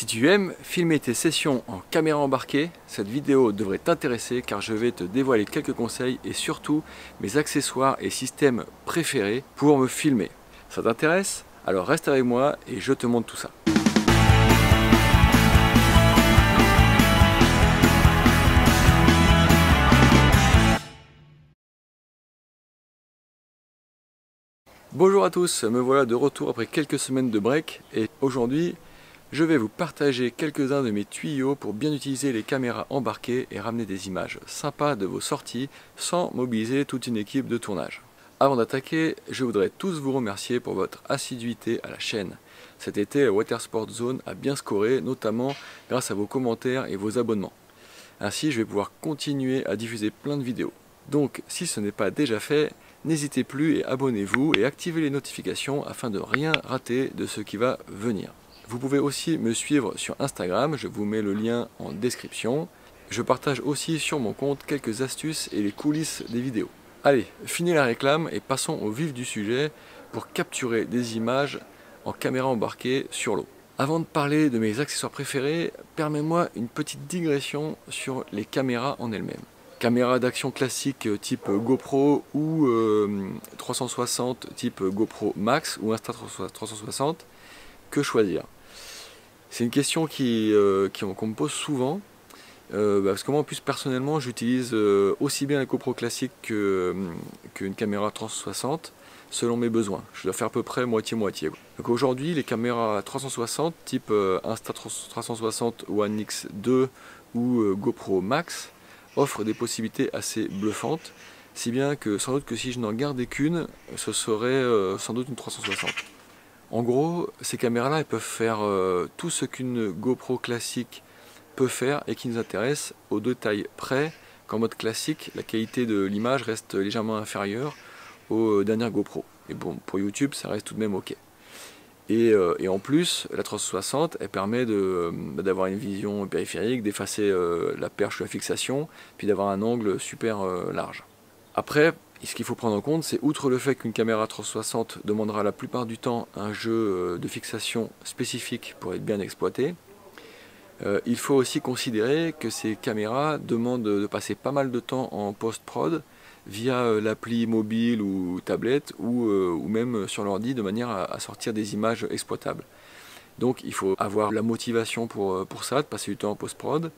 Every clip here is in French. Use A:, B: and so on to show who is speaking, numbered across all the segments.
A: Si tu aimes filmer tes sessions en caméra embarquée, cette vidéo devrait t'intéresser car je vais te dévoiler quelques conseils et surtout mes accessoires et systèmes préférés pour me filmer. Ça t'intéresse? Alors reste avec moi et je te montre tout ça. Bonjour à tous, me voilà de retour après quelques semaines de break et aujourd'hui je vais vous partager quelques-uns de mes tuyaux pour bien utiliser les caméras embarquées et ramener des images sympas de vos sorties sans mobiliser toute une équipe de tournage. Avant d'attaquer, je voudrais tous vous remercier pour votre assiduité à la chaîne. Cet été, la Watersport Zone a bien scoré, notamment grâce à vos commentaires et vos abonnements. Ainsi, je vais pouvoir continuer à diffuser plein de vidéos. Donc, si ce n'est pas déjà fait, n'hésitez plus et abonnez-vous et activez les notifications afin de rien rater de ce qui va venir. Vous pouvez aussi me suivre sur Instagram, je vous mets le lien en description. Je partage aussi sur mon compte quelques astuces et les coulisses des vidéos. Allez, finis la réclame et passons au vif du sujet pour capturer des images en caméra embarquée sur l'eau. Avant de parler de mes accessoires préférés, permets-moi une petite digression sur les caméras en elles-mêmes. Caméra d'action classique type GoPro ou 360 type GoPro Max ou Insta360, que choisir? C'est une question qu'on me pose souvent, parce que moi en plus personnellement j'utilise aussi bien la GoPro classique qu'une caméra 360 selon mes besoins. Je dois faire à peu près moitié-moitié. Donc aujourd'hui les caméras 360 type Insta360 One X2 ou GoPro Max offrent des possibilités assez bluffantes, si bien que sans doute que si je n'en gardais qu'une, ce serait sans doute une 360. En gros, ces caméras-là, elles peuvent faire tout ce qu'une GoPro classique peut faire et qui nous intéresse au détail près qu'en mode classique, la qualité de l'image reste légèrement inférieure aux dernières GoPro. Et bon, pour YouTube, ça reste tout de même ok. Et en plus, la 360, elle permet d'avoir une vision périphérique, d'effacer la perche ou la fixation, puis d'avoir un angle super large. Après, ce qu'il faut prendre en compte, c'est outre le fait qu'une caméra 360 demandera la plupart du temps un jeu de fixation spécifique pour être bien exploité, il faut aussi considérer que ces caméras demandent de passer pas mal de temps en post-prod via l'appli mobile ou tablette ou même sur l'ordi de manière à sortir des images exploitables. Donc il faut avoir la motivation pour ça, de passer du temps en post-prod,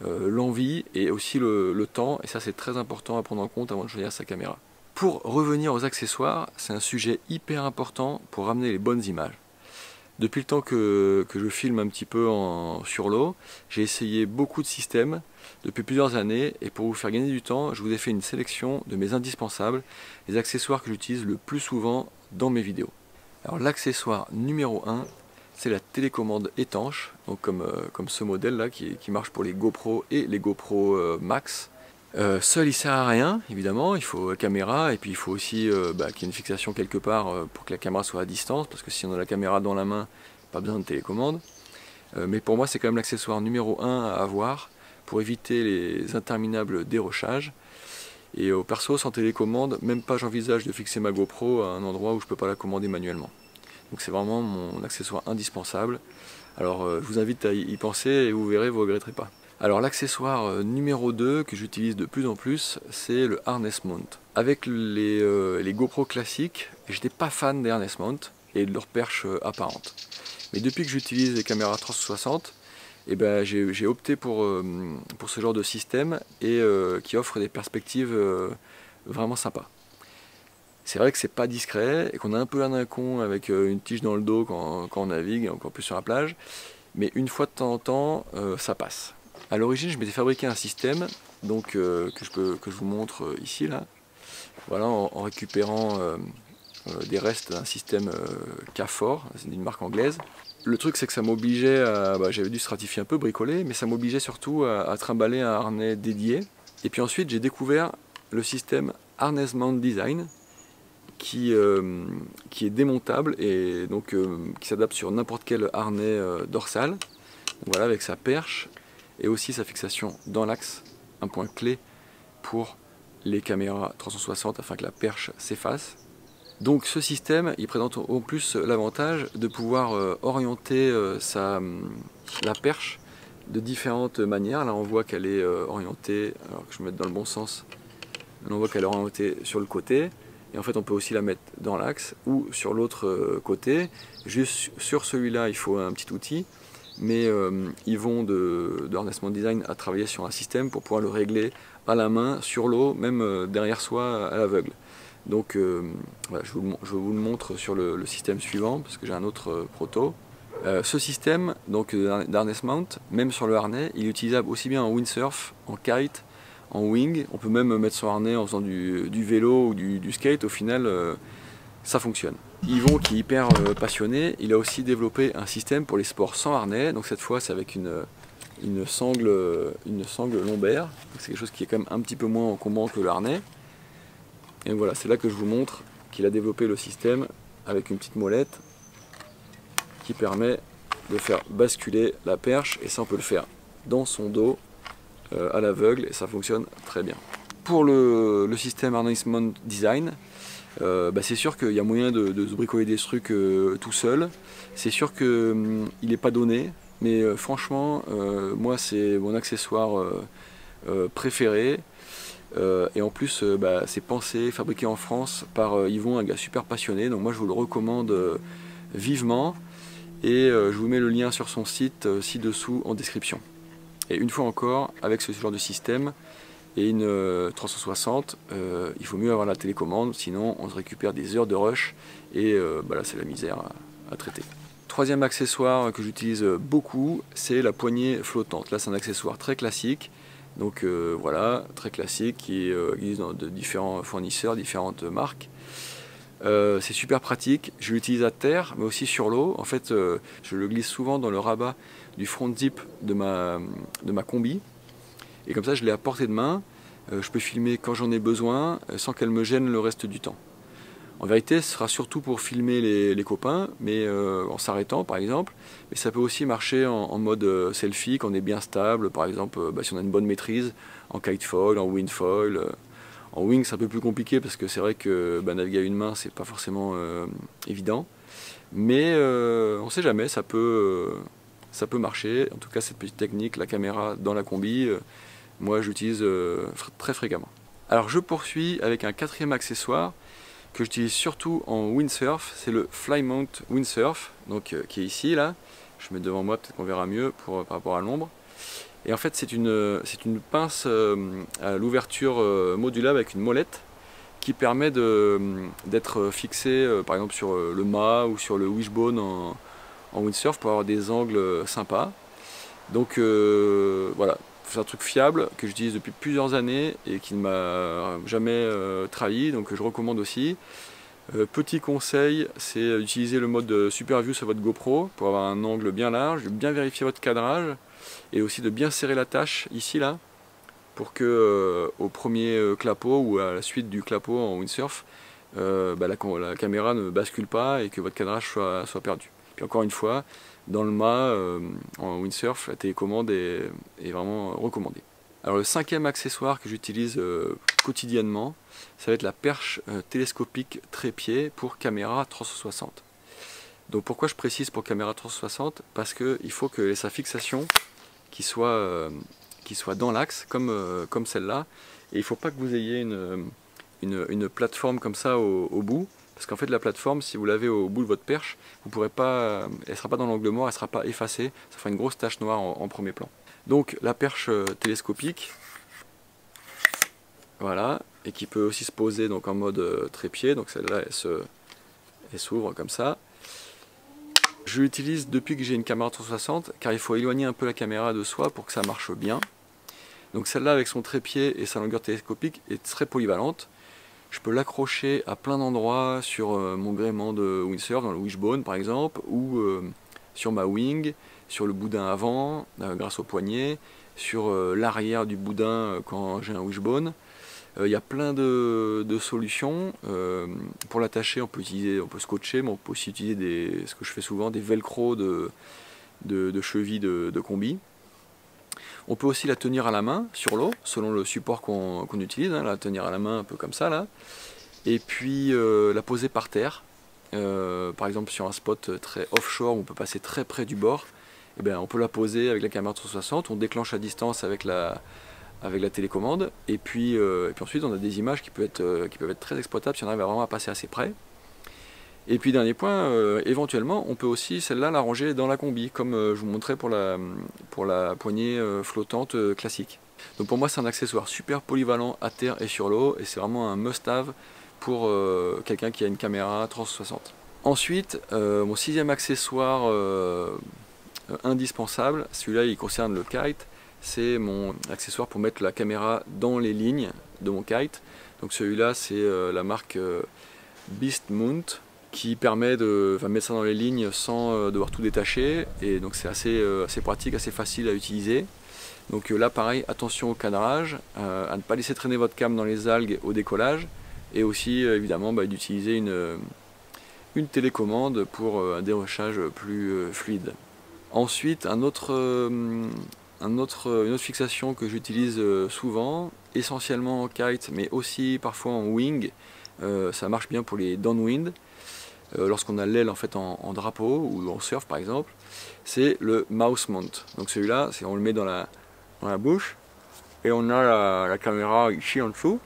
A: l'envie et aussi le temps, et ça c'est très important à prendre en compte avant de choisir sa caméra. Pour revenir aux accessoires, c'est un sujet hyper important pour ramener les bonnes images. Depuis le temps que je filme un petit peu sur l'eau, j'ai essayé beaucoup de systèmes depuis plusieurs années et pour vous faire gagner du temps, je vous ai fait une sélection de mes indispensables, les accessoires que j'utilise le plus souvent dans mes vidéos. Alors l'accessoire numéro 1, c'est la télécommande étanche, donc comme ce modèle là qui marche pour les GoPro et les GoPro Max. Seul il sert à rien, évidemment, il faut la caméra et puis il faut aussi qu'il y ait une fixation quelque part pour que la caméra soit à distance, parce que si on a la caméra dans la main, pas besoin de télécommande. Mais pour moi c'est quand même l'accessoire numéro 1 à avoir pour éviter les interminables dérochages. Et au perso, sans télécommande, même pas j'envisage de fixer ma GoPro à un endroit où je peux pas la commander manuellement. Donc c'est vraiment mon accessoire indispensable. Alors je vous invite à y penser et vous verrez, vous ne regretterez pas. Alors l'accessoire numéro 2 que j'utilise de plus en plus, c'est le harness mount. Avec les GoPro classiques, j'étais pas fan des harness mount et de leur perche apparente. Mais depuis que j'utilise les caméras 360, j'ai opté pour ce genre de système et qui offre des perspectives vraiment sympas. C'est vrai que c'est pas discret et qu'on a un peu l'air d'un con avec une tige dans le dos quand on navigue, et encore plus sur la plage, mais une fois de temps en temps, ça passe. À l'origine, je m'étais fabriqué un système donc, que je vous montre ici, là. Voilà, en récupérant des restes d'un système K4, c'est une marque anglaise. Le truc, c'est que ça m'obligeait à... j'avais dû stratifier un peu, bricoler, mais ça m'obligeait surtout à trimballer un harnais dédié. Et puis ensuite, j'ai découvert le système Harness Mount Design, qui est démontable et donc qui s'adapte sur n'importe quel harnais dorsal. Donc voilà, avec sa perche et aussi sa fixation dans l'axe, un point clé pour les caméras 360 afin que la perche s'efface. Donc ce système, il présente en plus l'avantage de pouvoir orienter la perche de différentes manières. Là on voit qu'elle est orientée, alors que je me mette dans le bon sens, là on voit qu'elle est orientée sur le côté, et en fait on peut aussi la mettre dans l'axe ou sur l'autre côté. Juste sur celui-là il faut un petit outil, mais ils vont de Harnessment Design à travailler sur un système pour pouvoir le régler à la main, sur l'eau, même derrière soi à l'aveugle. Donc voilà, je vous le montre sur le système suivant, parce que j'ai un autre proto. Ce système d'harness mount, même sur le harnais, il est utilisable aussi bien en windsurf, en kite, en wing. On peut même mettre son harnais en faisant du vélo ou du skate. Au final, ça fonctionne. Yvon, qui est hyper passionné, il a aussi développé un système pour les sports sans harnais. Donc cette fois, c'est avec une sangle lombaire. C'est quelque chose qui est quand même un petit peu moins encombrant que le harnais. Et voilà, c'est là que je vous montre qu'il a développé le système avec une petite molette qui permet de faire basculer la perche, et ça on peut le faire dans son dos à l'aveugle, et ça fonctionne très bien. Pour le système Harnessment Design, c'est sûr qu'il y a moyen de se bricoler des trucs tout seul. C'est sûr qu'il n'est pas donné, mais franchement moi c'est mon accessoire préféré. Et en plus c'est pensé, fabriqué en France par Yvon, un gars super passionné, donc moi je vous le recommande vivement. Et je vous mets le lien sur son site ci-dessous en description. Et une fois encore, avec ce genre de système et une 360, il faut mieux avoir la télécommande, sinon on se récupère des heures de rush et là c'est la misère à traiter. Troisième accessoire que j'utilise beaucoup, c'est la poignée flottante. Là c'est un accessoire très classique, donc voilà, très classique, qui existe dans de différents fournisseurs, différentes marques. C'est super pratique, je l'utilise à terre mais aussi sur l'eau. En fait je le glisse souvent dans le rabat du front zip de ma combi, et comme ça je l'ai à portée de main, je peux filmer quand j'en ai besoin sans qu'elle me gêne le reste du temps. En vérité ce sera surtout pour filmer les copains, mais en s'arrêtant par exemple, mais ça peut aussi marcher en mode selfie quand on est bien stable, par exemple si on a une bonne maîtrise en kitefoil, en windfoil. En wing c'est un peu plus compliqué parce que c'est vrai que naviguer à une main c'est pas forcément évident, mais on sait jamais, ça peut marcher. En tout cas cette petite technique, la caméra dans la combi, moi j'utilise très fréquemment. Alors je poursuis avec un quatrième accessoire que j'utilise surtout en windsurf, c'est le Flymount Windsurf, donc qui est ici là. Je mets devant moi, peut-être qu'on verra mieux par rapport à l'ombre. Et en fait c'est une pince à l'ouverture modulable avec une molette qui permet d'être fixé par exemple sur le mât ou sur le wishbone en windsurf pour avoir des angles sympas. Donc voilà, c'est un truc fiable que j'utilise depuis plusieurs années et qui ne m'a jamais trahi, donc je recommande aussi. Petit conseil, c'est d'utiliser le mode Super View sur votre GoPro pour avoir un angle bien large, de bien vérifier votre cadrage et aussi de bien serrer l'attache ici là pour que au premier clapot ou à la suite du clapot en windsurf, la caméra ne bascule pas et que votre cadrage soit perdu. Puis encore une fois, dans le mât en windsurf, la télécommande est vraiment recommandée. Alors le cinquième accessoire que j'utilise quotidiennement, ça va être la perche télescopique trépied pour caméra 360. Donc pourquoi je précise pour caméra 360? Parce qu'il faut que sa fixation qui soit dans l'axe comme celle-là, et il ne faut pas que vous ayez une plateforme comme ça au bout, parce qu'en fait la plateforme, si vous l'avez au bout de votre perche, vous pourrez pas, elle ne sera pas dans l'angle mort, elle ne sera pas effacée, ça fera une grosse tache noire en premier plan. Donc la perche télescopique, voilà, et qui peut aussi se poser donc en mode trépied, donc celle-là elle s'ouvre comme ça. Je l'utilise depuis que j'ai une caméra 360 car il faut éloigner un peu la caméra de soi pour que ça marche bien. Donc celle-là avec son trépied et sa longueur télescopique est très polyvalente. Je peux l'accrocher à plein d'endroits sur mon gréement de windsurf, dans le wishbone par exemple, ou sur ma wing, sur le boudin avant grâce au poignet, sur l'arrière du boudin quand j'ai un wishbone. Il y a plein de solutions. Pour l'attacher, on peut scotcher, mais on peut aussi utiliser ce que je fais souvent, des velcro de cheville de combi. On peut aussi la tenir à la main sur l'eau, selon le support qu'on utilise, hein, la tenir à la main un peu comme ça là. Et puis la poser par terre, par exemple sur un spot très offshore où on peut passer très près du bord. et bien, on peut la poser avec la caméra 360, on déclenche à distance avec la télécommande, et puis ensuite on a des images qui peuvent être très exploitables si on arrive vraiment à passer assez près. Et puis dernier point, éventuellement on peut aussi celle-là la ranger dans la combi, comme je vous montrais pour la poignée flottante classique. Donc pour moi c'est un accessoire super polyvalent à terre et sur l'eau, et c'est vraiment un must-have pour quelqu'un qui a une caméra 360. Ensuite, mon sixième accessoire indispensable, celui-là il concerne le kite, c'est mon accessoire pour mettre la caméra dans les lignes de mon kite. Donc celui-là c'est la marque Beast Mount, qui permet de mettre ça dans les lignes sans devoir tout détacher, et donc c'est assez pratique, assez facile à utiliser. Donc là pareil, attention au cadrage, à ne pas laisser traîner votre cam dans les algues au décollage, et aussi évidemment d'utiliser une télécommande pour un dérochage plus fluide. Ensuite une autre fixation que j'utilise souvent, essentiellement en kite mais aussi parfois en wing, ça marche bien pour les downwind. Lorsqu'on a l'aile en fait en drapeau ou en surf par exemple, c'est le mouse mount. Donc celui-là, on le met dans la bouche et on a la caméra ici en dessous.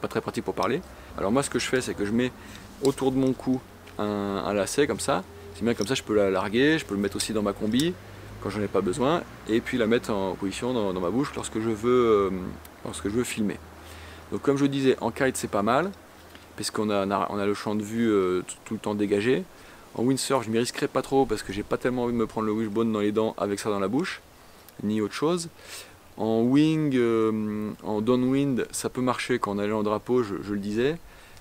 A: Pas très pratique pour parler. Alors moi ce que je fais, c'est que je mets autour de mon cou un lacet comme ça. C'est bien, comme ça je peux la larguer, je peux le mettre aussi dans ma combi quand j'en ai pas besoin, et puis la mettre en position dans ma bouche lorsque je veux filmer. Donc comme je vous disais, en kite c'est pas mal, puisqu'on a le champ de vue tout le temps dégagé. En windsurf, je m'y risquerai pas trop parce que j'ai pas tellement envie de me prendre le wishbone dans les dents avec ça dans la bouche, ni autre chose. En wing, en downwind, ça peut marcher quand on est en drapeau, je le disais.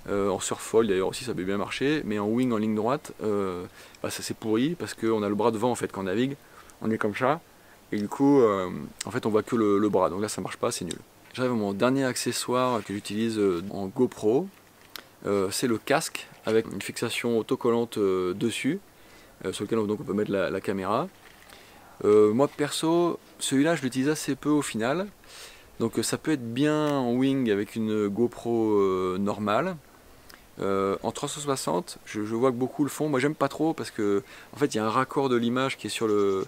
A: En surfoil d'ailleurs aussi ça peut bien marcher, mais en wing en ligne droite, ça c'est pourri parce qu'on a le bras devant en fait quand on navigue, on est comme ça, et du coup en fait on voit que le bras, donc là ça marche pas, c'est nul. J'arrive à mon dernier accessoire que j'utilise en GoPro. C'est le casque avec une fixation autocollante dessus, sur lequel on peut mettre la caméra. Moi perso, celui-là je l'utilise assez peu au final, donc ça peut être bien en wing avec une GoPro normale. En 360, je vois que beaucoup le font. Moi j'aime pas trop parce que en fait il y a un raccord de l'image qui est sur le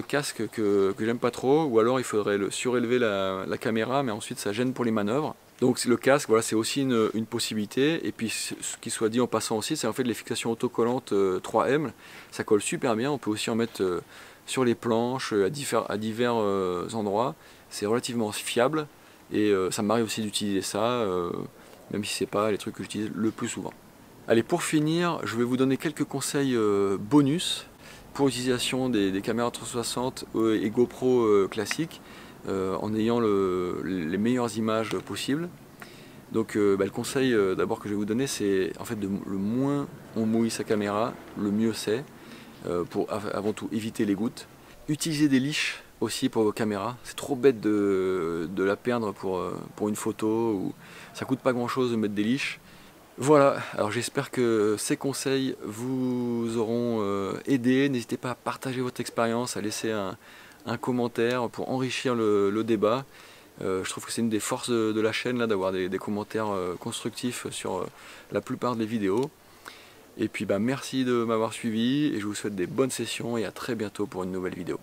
A: casque que j'aime pas trop, ou alors il faudrait surélever la caméra, mais ensuite ça gêne pour les manœuvres. Donc le casque, voilà, c'est aussi une possibilité. Et puis ce qui soit dit en passant aussi, c'est en fait les fixations autocollantes 3M, ça colle super bien. On peut aussi en mettre sur les planches, à divers endroits. C'est relativement fiable, et ça m'arrive aussi d'utiliser ça, même si c'est pas les trucs que j'utilise le plus souvent. Allez, pour finir, je vais vous donner quelques conseils bonus pour l'utilisation des caméras 360 et GoPro classiques, en ayant les meilleures images possibles. Donc le conseil d'abord que je vais vous donner, c'est en fait le moins on mouille sa caméra, le mieux c'est, pour avant tout éviter les gouttes. Utilisez des liches aussi pour vos caméras, c'est trop bête de la perdre pour une photo, ou ça coûte pas grand chose de mettre des liches. Voilà, alors j'espère que ces conseils vous auront aidé. N'hésitez pas à partager votre expérience, à laisser un commentaire pour enrichir le débat. Je trouve que c'est une des forces de la chaîne là, d'avoir des commentaires constructifs sur la plupart des vidéos. Et puis merci de m'avoir suivi, et je vous souhaite des bonnes sessions et à très bientôt pour une nouvelle vidéo.